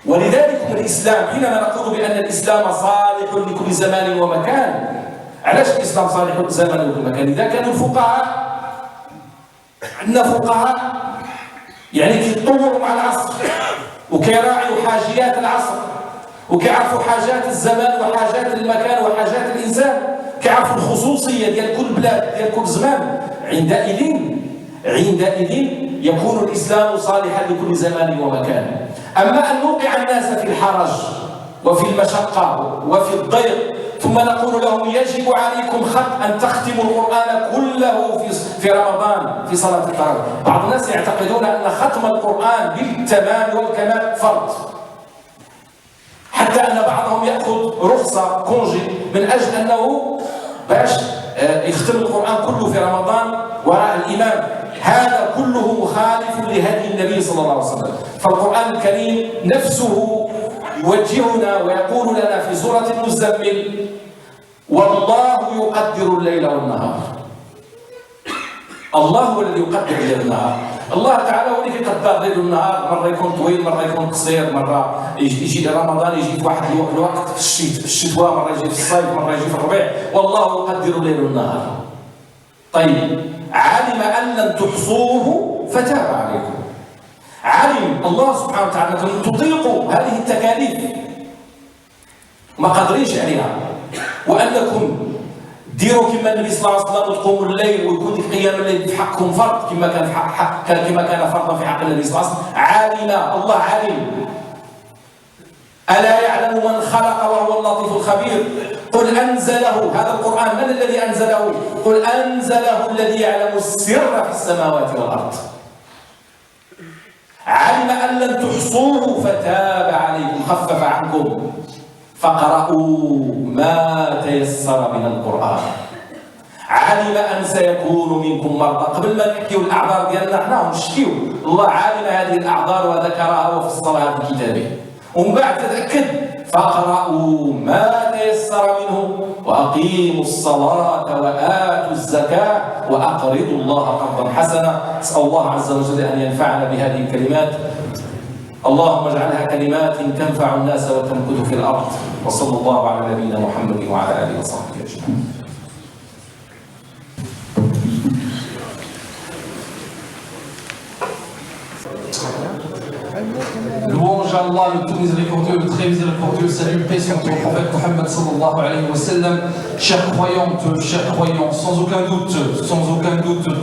ولذلك الإسلام حينما نقول بأن الإسلام صالح لكل زمان ومكان، علاش الإسلام صالح لكل زمان وكل مكان؟ إذا كانوا الفقهاء، عندنا فقهاء يعني كيتطوروا مع العصر وكيراعيوا حاجيات العصر وكيعرفوا حاجات الزمان وحاجات المكان وحاجات الإنسان، كيعرفوا الخصوصية ديال كل بلاد ديال كل زمان. عندئذ يكون الإسلام صالحا لكل زمان ومكان. أما أن نوقع الناس في الحرج وفي المشقة وفي الضيق ثم نقول لهم يجب عليكم أن تختموا القرآن كله في رمضان في صلاة التراويح. بعض الناس يعتقدون أن ختم القرآن بالتمام والكمال فرض، حتى أن بعضهم يأخذ رخصة كونجي من أجل أنه باش يختم القرآن كله في رمضان وراء الإمام. هذا كله مخالف لهدي النبي صلى الله عليه وسلم. فالقرآن الكريم نفسه يوجهنا ويقول لنا في سورة المزمل: والله يقدر الليل والنهار. الله هو الذي يقدر الليل والنهار. الله تعالى هو اللي يقدر الليل والنهار، مرة يكون طويل، مرة يكون قصير، مرة يجي رمضان يجي في واحد الوقت في الشتاء، مرة يجي في الصيف، مرة يجي في الربيع. والله يقدر الليل والنهار. طيب، علم أن لن تحصوه فتاب عليكم. علم الله سبحانه وتعالى أن تطيقوا هذه التكاليف ما قدريش عليها، وأنكم ديروا كما النبي صلى الله عليه وسلم وتقوموا الليل ويكون قيام الليل في حقكم فرض كما كان فرضا في حق النبي صلى الله عليه وسلم. علم الله، علم. ألا يعلم من خلق وهو اللطيف الخبير. قل أنزله، هذا القرآن من الذي أنزله؟ قل أنزله الذي يعلم السر في السماوات والأرض. علم أن لن تحصوه فتاب عليكم، خفف عنكم، فاقرؤوا ما تيسر من القرآن. علم أن سيكون منكم مرضى. قبل ما نحكيو الأعذار ديالنا حنا ونشكيو، الله علم هذه الأعذار وذكرها وفصلها في كتابه، ومن بعد تتأكد: فاقرؤوا ما تيسر منه وأقيموا الصلاة وآتوا الزكاة وأقرضوا الله قرضا حسنا. أسأل الله عز وجل أن ينفعنا بهذه الكلمات. اللهم اجعلها كلمات تنفع الناس وتمكث في الأرض. وصلى الله على نبينا محمد وعلى آله وصحبه أجمعين. Louange à Allah, le tout miséricordieux, le très miséricordieux, salut, paix sur ton prophète Mohammed sallallahu alayhi wa sallam. Chers croyantes, chers croyants, sans aucun doute,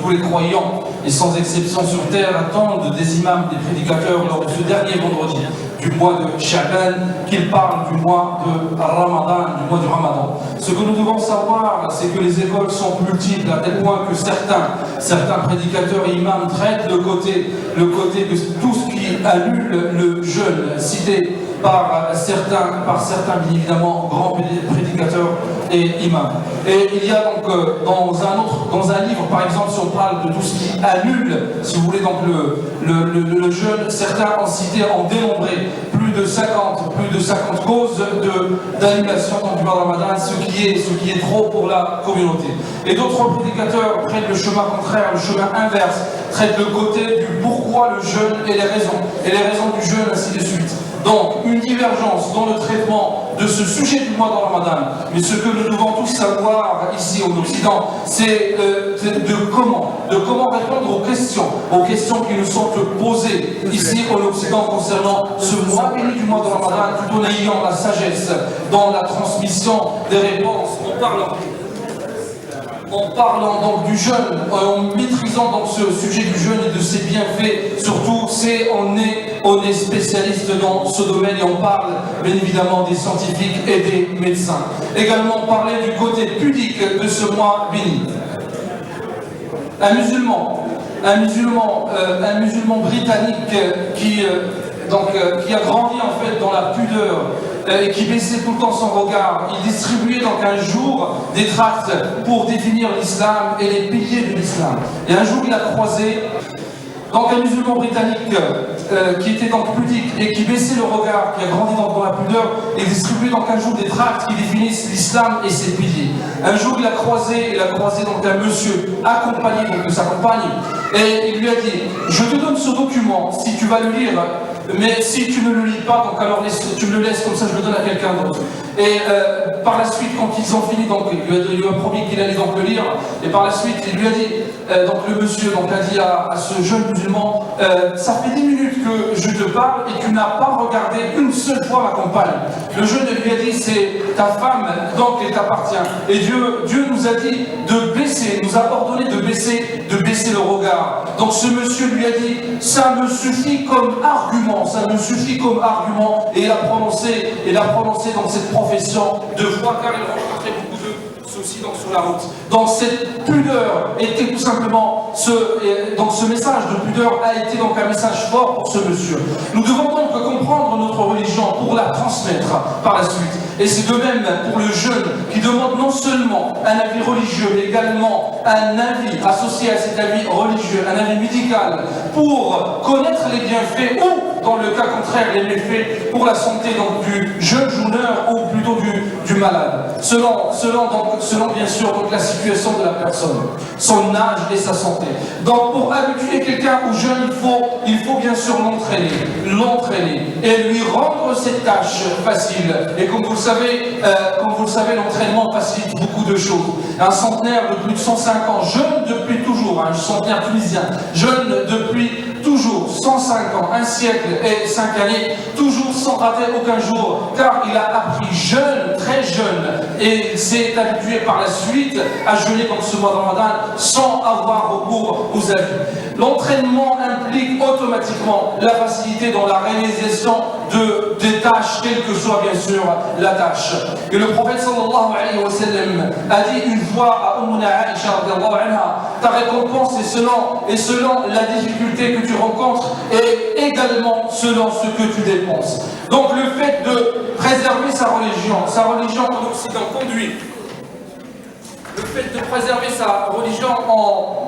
tous les croyants, et sans exception sur terre, attendent des imams, des prédicateurs lors de ce dernier vendredi du mois de Sha'ban, qu'ils parlent du mois de Ramadan, du mois du Ramadan. Ce que nous devons savoir, c'est que les écoles sont multiples, à tel point que certains prédicateurs et imams traitent le côté de tout ce qui annule le jeûne, cité par certains bien évidemment grands prédicateurs et imams. Et il y a donc dans un livre par exemple, si on parle de tout ce qui annule, si vous voulez, donc le jeûne, certains ont cité, ont dénombré plus de 50 causes d'annulation du mois de Ramadan, ce qui est trop pour la communauté. Et d'autres prédicateurs prennent le chemin contraire, le chemin inverse, traitent le côté du pourquoi le jeûne et les raisons du jeûne, ainsi de suite. Donc, une divergence dans le traitement de ce sujet du mois de Ramadan. Mais ce que nous devons tous savoir ici en Occident, c'est de comment répondre aux questions qui nous sont posées ici en Occident concernant ce mois béni du mois de Ramadan, tout en ayant la sagesse dans la transmission des réponses, en parlant donc du jeûne, en maîtrisant donc ce sujet du jeûne et de ses bienfaits. Surtout, on est spécialiste dans ce domaine et on parle bien évidemment des scientifiques et des médecins. Également parler du côté pudique de ce mois béni. Un musulman britannique qui a grandi en fait dans la pudeur et qui baissait tout le temps son regard. Il distribuait donc un jour des tracts pour définir l'islam et les piliers de l'islam. Et un jour il a croisé donc un musulman britannique qui était donc pudique et qui baissait le regard, qui a grandi dans la pudeur, et distribuait donc un jour des tracts qui définissent l'islam et ses piliers. Un jour il a croisé donc un monsieur accompagné donc de sa compagne, et il lui a dit: je te donne ce document, si tu vas le lire, mais si tu ne le lis pas, donc alors tu me le laisses comme ça, je le donne à quelqu'un d'autre. Et par la suite, quand ils ont fini, donc il lui a promis qu'il allait donc le lire, et par la suite, il lui a dit, donc le monsieur donc, a dit à ce jeune musulman, ça fait 10 minutes que je te parle et tu n'as pas regardé une seule fois ma compagne. Le jeune lui a dit, c'est ta femme, donc elle t'appartient. Et Dieu nous a dit de baisser, nous a ordonné de baisser le regard. Donc ce monsieur lui a dit, ça me suffit comme argument, ça me suffit comme argument. Et il a prononcé donc cette profession 2 fois car il rencontrait beaucoup de soucis donc, sur la route. Donc cette pudeur était tout simplement donc ce message de pudeur a été donc un message fort pour ce monsieur. Nous devons donc comprendre notre religion pour la transmettre par la suite. Et c'est de même pour le jeune qui demande non seulement un avis religieux, mais également un avis associé à cet avis religieux, un avis médical, pour connaître les bienfaits ou, dans le cas contraire, les méfaits pour la santé donc, du jeune joueur ou plutôt du malade, selon bien sûr donc, la situation de la personne, son âge et sa santé. Donc pour habituer quelqu'un au jeûne, il faut bien sûr l'entraîner et lui rendre cette tâche facile. Et comme vous le savez, l'entraînement facilite beaucoup de choses. Un centenaire de plus de 105 ans, jeune depuis toujours, un centenaire tunisien, jeune depuis toujours, 105 ans, un siècle et 5 années, toujours sans rater aucun jour, car il a appris jeune, très jeune, et s'est habitué par la suite à jeûner comme ce mois de Ramadan sans avoir recours aux avis. L'entraînement implique automatiquement la facilité dans la réalisation des tâches, quelle que soit bien sûr la tâche. Et le prophète sallallahu alayhi wa sallam a dit une fois à Ummuna Aisha radiallahu anha, ta récompense est selon la difficulté que tu rencontres et également selon ce que tu dépenses. Donc le fait de préserver sa religion en Occident conduit. Le fait de préserver sa religion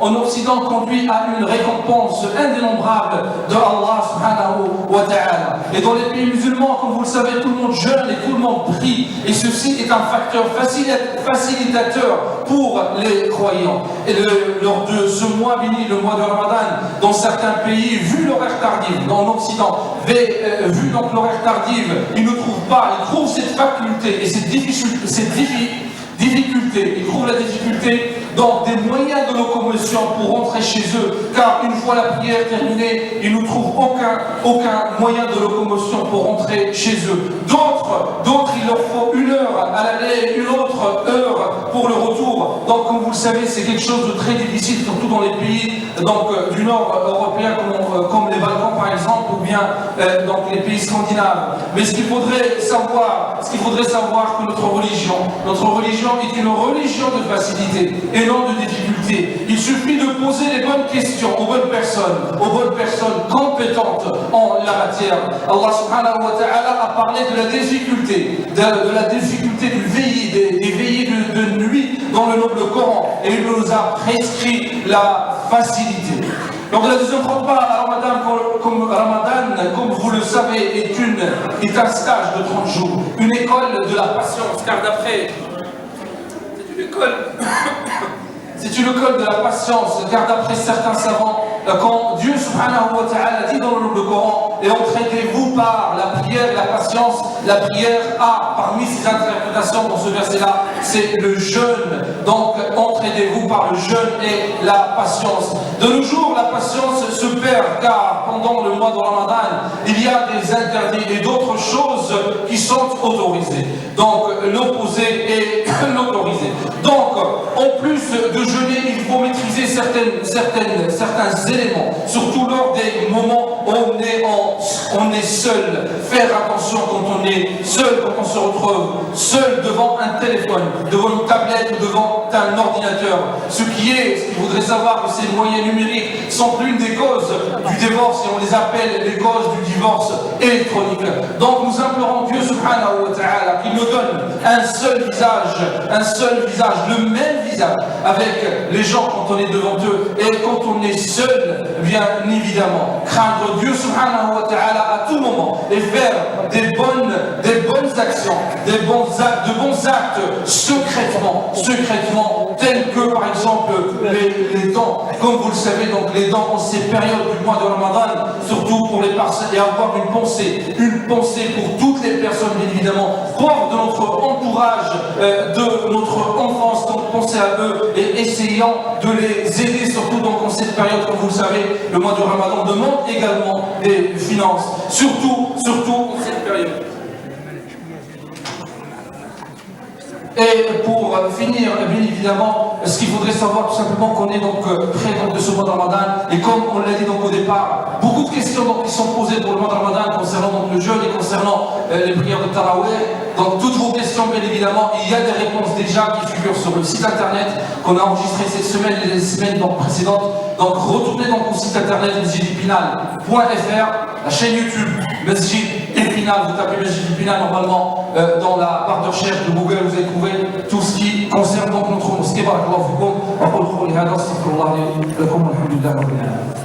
en Occident conduit à une récompense indénombrable de Allah subhanahu wa ta'ala. Et dans les pays musulmans, comme vous le savez, tout le monde jeûne et tout le monde prie. Et ceci est un facteur facilitateur pour les croyants. Et lors de ce mois béni, le mois de Ramadan, dans certains pays, vu l'horaire tardif, dans l'Occident, vu donc l'horaire tardif, ils ne trouvent cette faculté et cette difficulté, ils trouvent la difficulté dans des moyens de locomotion pour rentrer chez eux, car une fois la prière terminée, ils ne trouvent aucun moyen de locomotion pour rentrer chez eux. D'autres, il leur faut 1 heure à l'aller, une autre heure pour le retour. Donc, comme vous le savez, c'est quelque chose de très difficile, surtout dans les pays du nord européen, comme les Balkans par exemple, ou bien donc les pays scandinaves. Mais ce qu'il faudrait savoir que notre religion est une religion de facilité et non de difficulté. Il suffit de poser les bonnes questions aux bonnes personnes compétentes en la matière. Allah subhanahu wa ta'ala a parlé de la difficulté, du veillée, des veillées de nuit dans le noble Coran, et il nous a prescrit la facilité. Donc la deuxième khutbah à Ramadan, comme vous le savez, est un stage de 30 jours, une école de la patience, car d'après c'est une école de la patience, car d'après certains savants, quand Dieu subhanahu wa ta'ala dit dans le Coran, et entraînez-vous par la prière et la patience, la prière a parmi ses interprétations dans ce verset-là, c'est le jeûne. Donc entraînez-vous par le jeûne et la patience. De nos jours, la patience se perd, car pendant le mois de Ramadan, il y a des interdits et d'autres choses qui sont autorisées. Donc l'opposé est l'autorisé. Donc en plus de jeûner, il faut maîtriser certains éléments, surtout lors des moments où on est seul. Faire attention quand on est seul, quand on se retrouve seul devant un téléphone, devant une tablette ou devant un ordinateur. Ce qu'il faudrait savoir que ces moyens numériques sont l'une des causes du divorce, et on les appelle les causes du divorce électronique. Donc nous implorons Dieu subhanahu wa ta'ala qu'il nous donne un seul visage, le même visage avec les gens quand on est devant eux, et quand on est seul, bien évidemment, craindre Dieu subhanahu wa ta'ala à tout moment et faire des bonnes actions, de bons actes secrètement, tels que par exemple les dents. Comme vous le savez, donc les dents en ces périodes du mois de Ramadan Ramadan, surtout pour les personnes, et avoir une pensée pour toutes les personnes, bien évidemment, pauvres de notre entourage, de notre enfance, donc pensez à eux et essayant de les aider, surtout donc en cette période, comme vous le savez, le mois de Ramadan demande également des finances, surtout en cette période. Et pour finir, bien évidemment, ce qu'il faudrait savoir tout simplement qu'on est donc près donc, de ce mois de Ramadan, et comme on l'a dit donc au départ, beaucoup de questions donc, qui sont posées pour le mois de Ramadan concernant donc, le jeûne et concernant les prières de Tarawih. Donc toutes vos questions, bien évidemment, il y a des réponses déjà qui figurent sur le site internet qu'on a enregistré cette semaine et les semaines donc, précédentes. Donc retournez donc au site internet masjidipinal.fr, la chaîne YouTube Masjid Ipinal, vous tapez Masjid Ipinal normalement dans la barre de recherche de Google, vous allez trouver tout ce qui concerne donc notre mosquée. Barakallahu fikum, wa qul qawli hadha, astaghfirullah li wa lakum, walhamdulillahi rabbil alamin.